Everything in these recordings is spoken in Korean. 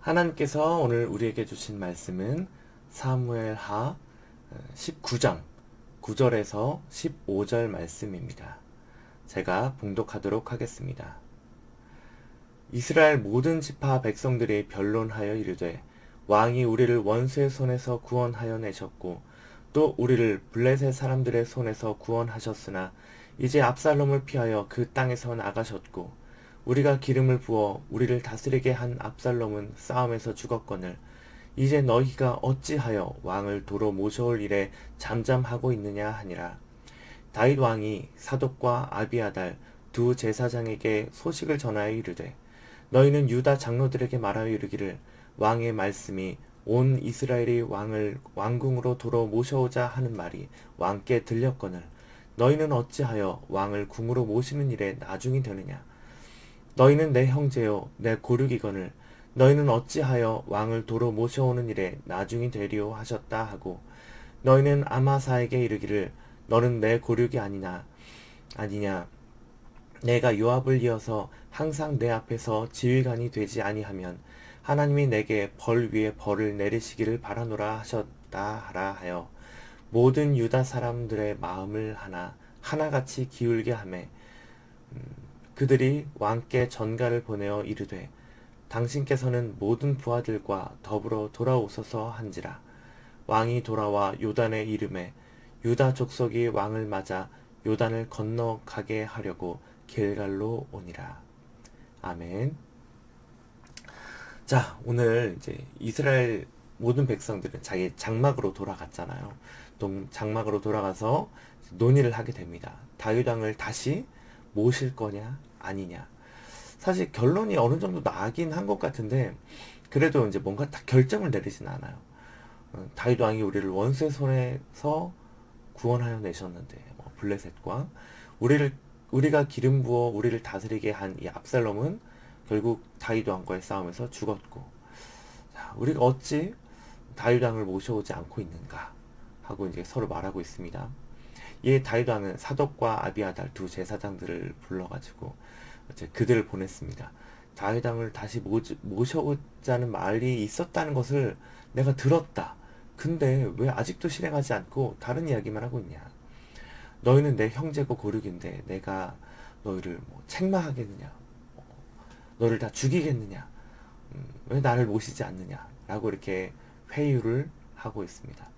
하나님께서 오늘 우리에게 주신 말씀은 사무엘하 19장 9절에서 15절 말씀입니다. 제가 봉독하도록 하겠습니다. 이스라엘 모든 지파 백성들이 변론하여 이르되 왕이 우리를 원수의 손에서 구원하여 내셨고 또 우리를 블레셋 사람들의 손에서 구원하셨으나 이제 압살롬을 피하여 그 땅에서 나가셨고 우리가 기름을 부어 우리를 다스리게 한 압살롬은 싸움에서 죽었거늘 이제 너희가 어찌하여 왕을 도로 모셔올 일에 잠잠하고 있느냐 하니라. 다윗 왕이 사독과 아비아달 두 제사장에게 소식을 전하여 이르되 너희는 유다 장로들에게 말하여 이르기를 왕의 말씀이 온 이스라엘이 왕을 왕궁으로 도로 모셔오자 하는 말이 왕께 들렸거늘 너희는 어찌하여 왕을 궁으로 모시는 일에 나중이 되느냐. 너희는 내 형제요 내 고륙이거늘 너희는 어찌하여 왕을 도로 모셔오는 일에 나중이 되리오 하셨다 하고 너희는 아마사에게 이르기를 너는 내 고륙이 아니냐 내가 요압을 이어서 항상 내 앞에서 지휘관이 되지 아니하면 하나님이 내게 벌 위에 벌을 내리시기를 바라노라 하셨다 하라 하여 모든 유다 사람들의 마음을 하나같이 기울게 하매 그들이 왕께 전가를 보내어 이르되 당신께서는 모든 부하들과 더불어 돌아오소서 한지라. 왕이 돌아와 요단에 이르매 유다 족속이 왕을 맞아 요단을 건너가게 하려고 길갈로 오니라. 아멘. 자, 오늘 이제 이스라엘 모든 백성들은 자기 장막으로 돌아갔잖아요. 장막으로 돌아가서 논의를 하게 됩니다. 다윗 왕을 다시 모실 거냐 아니냐. 사실 결론이 어느 정도 나긴 한 것 같은데 그래도 이제 뭔가 딱 결정을 내리진 않아요. 다윗 왕이 우리를 원수의 손에서 구원하여 내셨는데 블레셋과 우리가 기름 부어 우리를 다스리게 한 이 압살롬은 결국 다윗 왕과의 싸움에서 죽었고, 자, 우리가 어찌 다윗 왕을 모셔오지 않고 있는가 하고 이제 서로 말하고 있습니다. 이에 다윗 왕은 사독과 아비아달 두 제사장들을 불러가지고 이제 그들을 보냈습니다. 다윗 왕을 다시 모셔오자는 말이 있었다는 것을 내가 들었다. 근데 왜 아직도 실행하지 않고 다른 이야기만 하고 있냐? 너희는 내 형제고 고륙인데 내가 너희를 책망하겠느냐? 너를 다 죽이겠느냐? 왜 나를 모시지 않느냐? 라고 이렇게 회유를 하고 있습니다.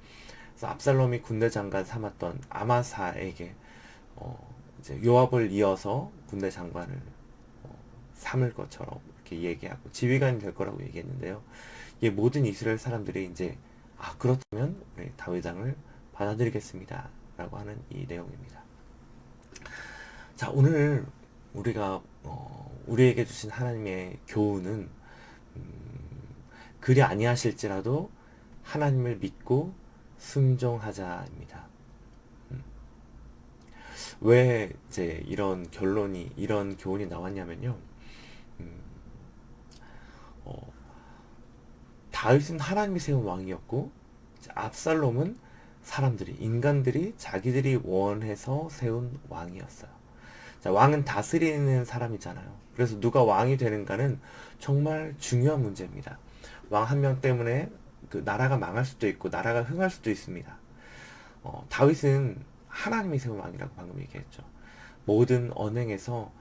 그래서 압살롬이 군대 장관 삼았던 아마사에게 이제 요압을 이어서 군대 장관을 삼을 것처럼 이렇게 얘기하고 지휘관이 될 거라고 얘기했는데요. 이 모든 이스라엘 사람들이 이제 그렇다면 우리 다윗 왕을 받아들이겠습니다. 라고 하는 이 내용입니다. 자, 오늘 우리가 우리에게 주신 하나님의 교훈은 그리 아니하실지라도 하나님을 믿고 순종하자입니다. 왜 이제 이런 교훈이 나왔냐면요. 다윗은 하나님이 세운 왕이었고 압살롬은 인간들이 자기들이 원해서 세운 왕이었어요. 자, 왕은 다스리는 사람이잖아요. 그래서 누가 왕이 되는가는 정말 중요한 문제입니다. 왕 한 명 때문에 그 나라가 망할 수도 있고 나라가 흥할 수도 있습니다. 다윗은 하나님이 세운 왕이라고 방금 얘기했죠. 모든 언행에서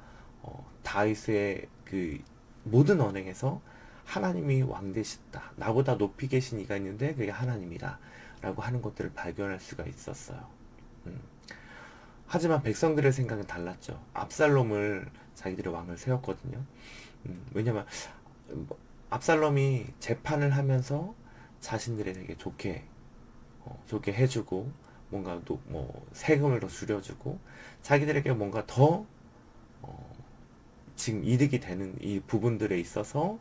다윗의 그 모든 언행에서 하나님이 왕 되시다. 나보다 높이 계신 이가 있는데 그게 하나님이다. 라고 하는 것들을 발견할 수가 있었어요. 하지만 백성들의 생각은 달랐죠. 압살롬을 자기들의 왕을 세웠거든요. 왜냐면 압살롬이 재판을 하면서 자신들에게 좋게 해주고 뭔가 또 세금을 더 줄여주고 자기들에게 뭔가 더 지금 이득이 되는 이 부분들에 있어서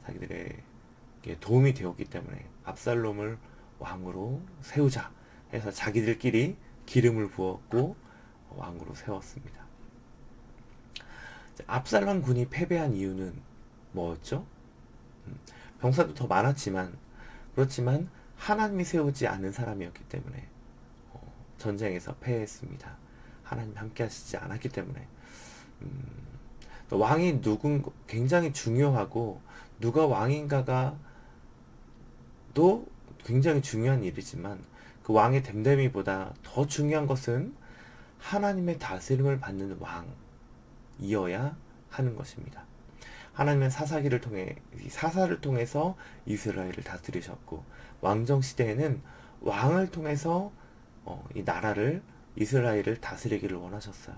자기들에게 도움이 되었기 때문에 압살롬을 왕으로 세우자 해서 자기들끼리 기름을 부었고 왕으로 세웠습니다. 압살롬 군이 패배한 이유는 뭐였죠? 병사도 더 많았지만 그렇지만 하나님이 세우지 않은 사람이었기 때문에 전쟁에서 패했습니다. 하나님 함께 하시지 않았기 때문에 왕이 굉장히 중요하고 누가 왕인가가 도 굉장히 중요한 일이지만 그 왕의 됨됨이보다 더 중요한 것은 하나님의 다스림을 받는 왕이어야 하는 것입니다. 하나님은 사사를 통해서 이스라엘을 다스리셨고, 왕정 시대에는 왕을 통해서 이 나라를, 이스라엘을 다스리기를 원하셨어요.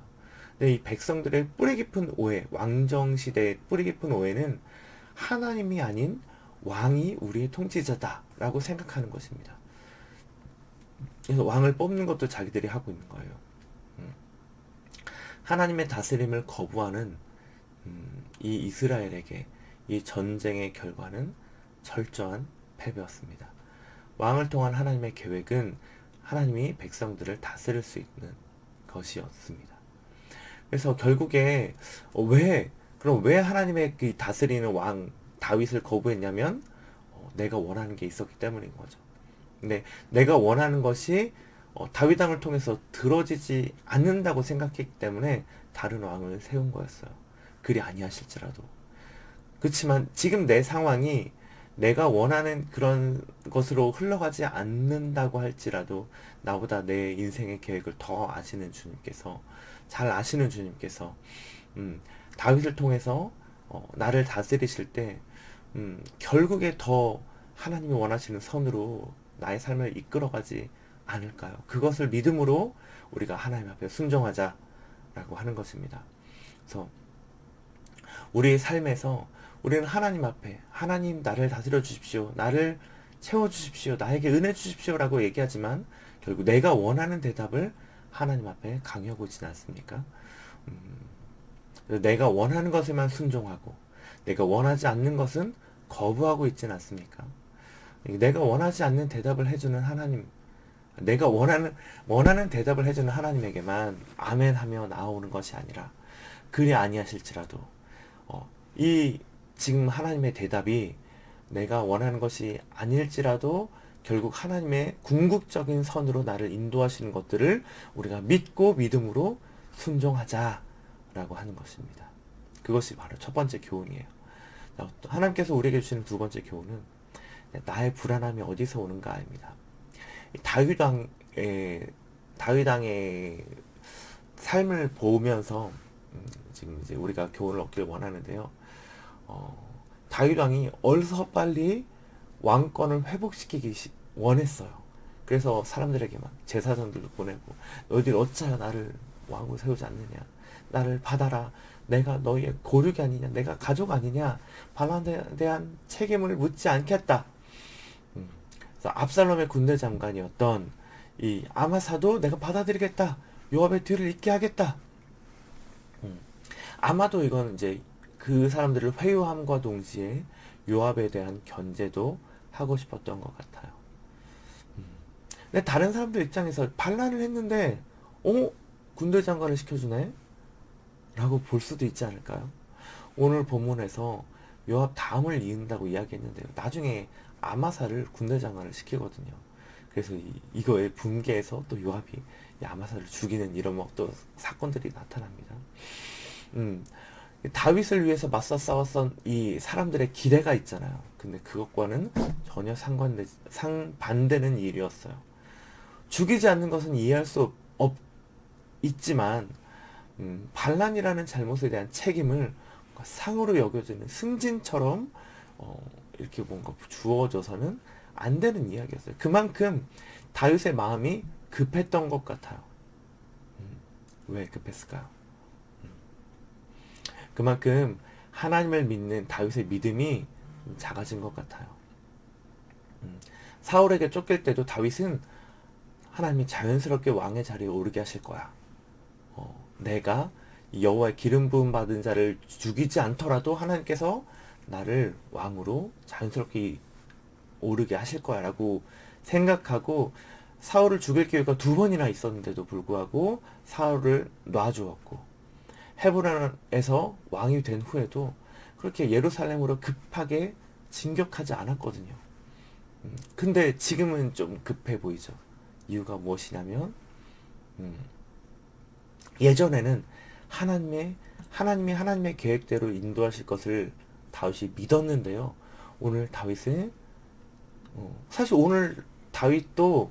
근데 이 백성들의 뿌리 깊은 오해, 왕정 시대의 뿌리 깊은 오해는 하나님이 아닌 왕이 우리의 통치자다라고 생각하는 것입니다. 그래서 왕을 뽑는 것도 자기들이 하고 있는 거예요. 하나님의 다스림을 거부하는 이 이스라엘에게 이 전쟁의 결과는 철저한 패배였습니다. 왕을 통한 하나님의 계획은 하나님이 백성들을 다스릴 수 있는 것이었습니다. 그래서 결국에 그럼 왜 하나님의 그 다스리는 왕 다윗을 거부했냐면 내가 원하는 게 있었기 때문인 거죠. 근데 내가 원하는 것이 다윗 왕을 통해서 들어지지 않는다고 생각했기 때문에 다른 왕을 세운 거였어요. 그리 아니하실지라도. 그렇지만 지금 내 상황이 내가 원하는 그런 것으로 흘러가지 않는다고 할지라도 나보다 내 인생의 계획을 더 아시는 주님께서, 잘 아시는 주님께서 다윗을 통해서 나를 다스리실 때 결국에 더 하나님이 원하시는 선으로 나의 삶을 이끌어가지 않을까요? 그것을 믿음으로 우리가 하나님 앞에 순종하자라고 하는 것입니다. 그래서 우리의 삶에서 우리는 하나님 앞에, 하나님 나를 다스려 주십시오, 나를 채워 주십시오, 나에게 은혜 주십시오 라고 얘기하지만 결국 내가 원하는 대답을 하나님 앞에 강요하고 있지는 않습니까? 내가 원하는 것에만 순종하고 내가 원하지 않는 것은 거부하고 있지는 않습니까? 내가 원하지 않는 대답을 해주는 하나님, 내가 원하는 대답을 해주는 하나님에게만 아멘 하며 나오는 것이 아니라, 그리 아니하실지라도 이 지금 하나님의 대답이 내가 원하는 것이 아닐지라도 결국 하나님의 궁극적인 선으로 나를 인도하시는 것들을 우리가 믿고 믿음으로 순종하자라고 하는 것입니다. 그것이 바로 첫 번째 교훈이에요. 하나님께서 우리에게 주시는 두 번째 교훈은 나의 불안함이 어디서 오는가입니다. 다윗 왕의 삶을 보면서 지금 이제 우리가 교훈을 얻기를 원하는데요. 다윗 왕이 어서 빨리 왕권을 회복시키기 원했어요. 그래서 사람들에게 막 제사장들도 보내고, 너희들 어찌하여 나를 왕으로 세우지 않느냐, 나를 받아라, 내가 너희의 고륙이 아니냐, 내가 가족 아니냐, 반란에 대한 책임을 묻지 않겠다. 그래서 압살롬의 군대 장관이었던 이 아마사도 내가 받아들이겠다, 요압의 뒤를 잇게 하겠다. 아마도 이건 이제 그 사람들을 회유함과 동시에 요압에 대한 견제도 하고 싶었던 것 같아요. 근데 다른 사람들 입장에서 반란을 했는데 군대 장관을 시켜주네? 라고 볼 수도 있지 않을까요? 오늘 본문에서 요압 다음을 이은다고 이야기했는데요. 나중에 아마사를 군대 장관을 시키거든요. 그래서 이거에 분개해서 또 요압이 이 아마사를 죽이는 이런 또 사건들이 나타납니다. 다윗을 위해서 맞서 싸웠던 이 사람들의 기대가 있잖아요. 근데 그것과는 전혀 상반되는 일이었어요. 죽이지 않는 것은 이해할 수 있지만 반란이라는 잘못에 대한 책임을 상으로 여겨지는 승진처럼 이렇게 뭔가 주어져서는 안 되는 이야기였어요. 그만큼 다윗의 마음이 급했던 것 같아요. 왜 급했을까요? 그만큼 하나님을 믿는 다윗의 믿음이 작아진 것 같아요. 사울에게 쫓길 때도 다윗은 하나님이 자연스럽게 왕의 자리에 오르게 하실 거야. 내가 여호와의 기름 부음 받은 자를 죽이지 않더라도 하나님께서 나를 왕으로 자연스럽게 오르게 하실 거야 라고 생각하고, 사울을 죽일 기회가 2번이나 있었는데도 불구하고 사울을 놔주었고, 헤브론에서 왕이 된 후에도 그렇게 예루살렘으로 급하게 진격하지 않았거든요. 근데 지금은 좀 급해 보이죠. 이유가 무엇이냐면 예전에는 하나님이 하나님의 계획대로 인도하실 것을 다윗이 믿었는데요. 오늘 다윗은 사실 오늘 다윗도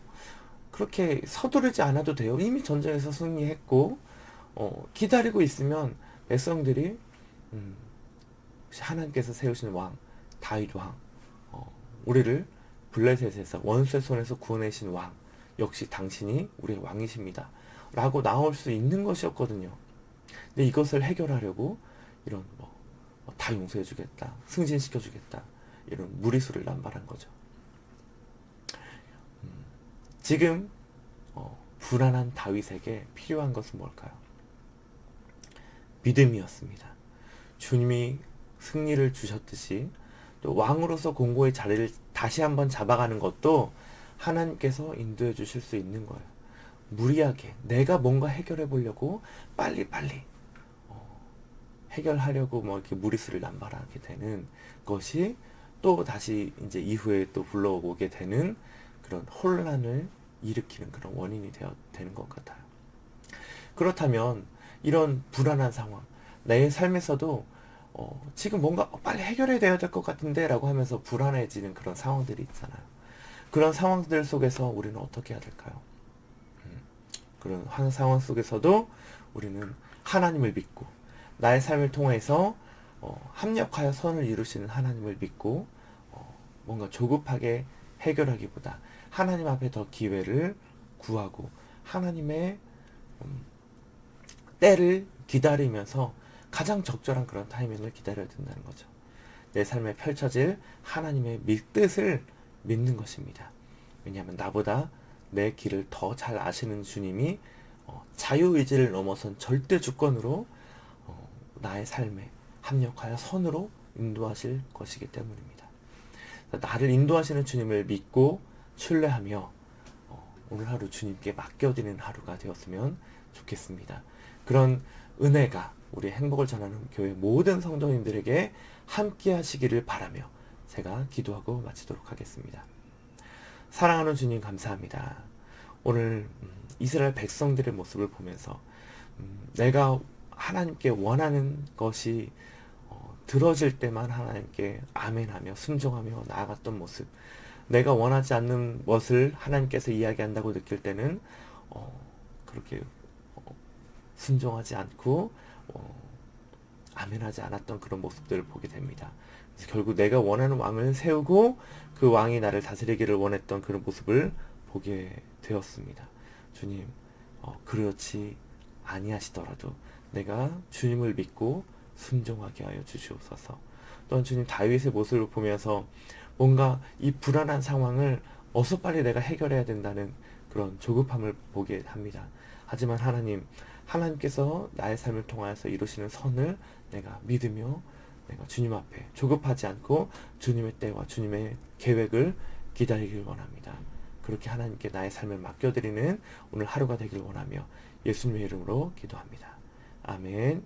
그렇게 서두르지 않아도 돼요. 이미 전쟁에서 승리했고 기다리고 있으면 백성들이 하나님께서 세우신 왕 다윗 왕, 우리를 블레셋에서 원수의 손에서 구원하신 왕, 역시 당신이 우리의 왕이십니다 라고 나올 수 있는 것이었거든요. 근데 이것을 해결하려고 이런 다 용서해주겠다, 승진시켜주겠다, 이런 무리수를 남발한 거죠. 지금 불안한 다윗에게 필요한 것은 뭘까요? 믿음이었습니다. 주님이 승리를 주셨듯이 또 왕으로서 공고의 자리를 다시 한번 잡아가는 것도 하나님께서 인도해 주실 수 있는 거예요. 무리하게 내가 뭔가 해결해 보려고 빨리빨리 해결하려고 이렇게 무리수를 남발하게 되는 것이 또 다시 이제 이후에 또 불러오게 되는 그런 혼란을 일으키는 그런 원인이 되는 것 같아요. 그렇다면 이런 불안한 상황, 내 삶에서도 지금 뭔가 빨리 해결해야 될 것 같은데 라고 하면서 불안해지는 그런 상황들이 있잖아요. 그런 상황들 속에서 우리는 어떻게 해야 될까요? 그런 상황 속에서도 우리는 하나님을 믿고 나의 삶을 통해서 합력하여 선을 이루시는 하나님을 믿고 뭔가 조급하게 해결하기보다 하나님 앞에 더 기회를 구하고 하나님의 때를 기다리면서 가장 적절한 그런 타이밍을 기다려야 된다는 거죠. 내 삶에 펼쳐질 하나님의 뜻을 믿는 것입니다. 왜냐하면 나보다 내 길을 더 잘 아시는 주님이 자유의지를 넘어선 절대 주권으로 나의 삶에 합력하여 선으로 인도하실 것이기 때문입니다. 나를 인도하시는 주님을 믿고 신뢰하며 오늘 하루 주님께 맡겨드리는 하루가 되었으면 좋겠습니다. 그런 은혜가 우리 행복을 전하는 교회 모든 성도님들에게 함께 하시기를 바라며 제가 기도하고 마치도록 하겠습니다. 사랑하는 주님 감사합니다. 오늘 이스라엘 백성들의 모습을 보면서 내가 하나님께 원하는 것이 들어질 때만 하나님께 아멘하며 순종하며 나아갔던 모습, 내가 원하지 않는 것을 하나님께서 이야기한다고 느낄 때는 그렇게 순종하지 않고 아멘하지 않았던 그런 모습들을 보게 됩니다. 그래서 결국 내가 원하는 왕을 세우고 그 왕이 나를 다스리기를 원했던 그런 모습을 보게 되었습니다. 주님, 그렇지 아니하시더라도 내가 주님을 믿고 순종하게 하여 주시옵소서. 또한 주님 다윗의 모습을 보면서 뭔가 이 불안한 상황을 어서 빨리 내가 해결해야 된다는 그런 조급함을 보게 합니다. 하지만 하나님께서 나의 삶을 통하여서 이루시는 선을 내가 믿으며 내가 주님 앞에 조급하지 않고 주님의 때와 주님의 계획을 기다리길 원합니다. 그렇게 하나님께 나의 삶을 맡겨드리는 오늘 하루가 되길 원하며 예수님의 이름으로 기도합니다. 아멘.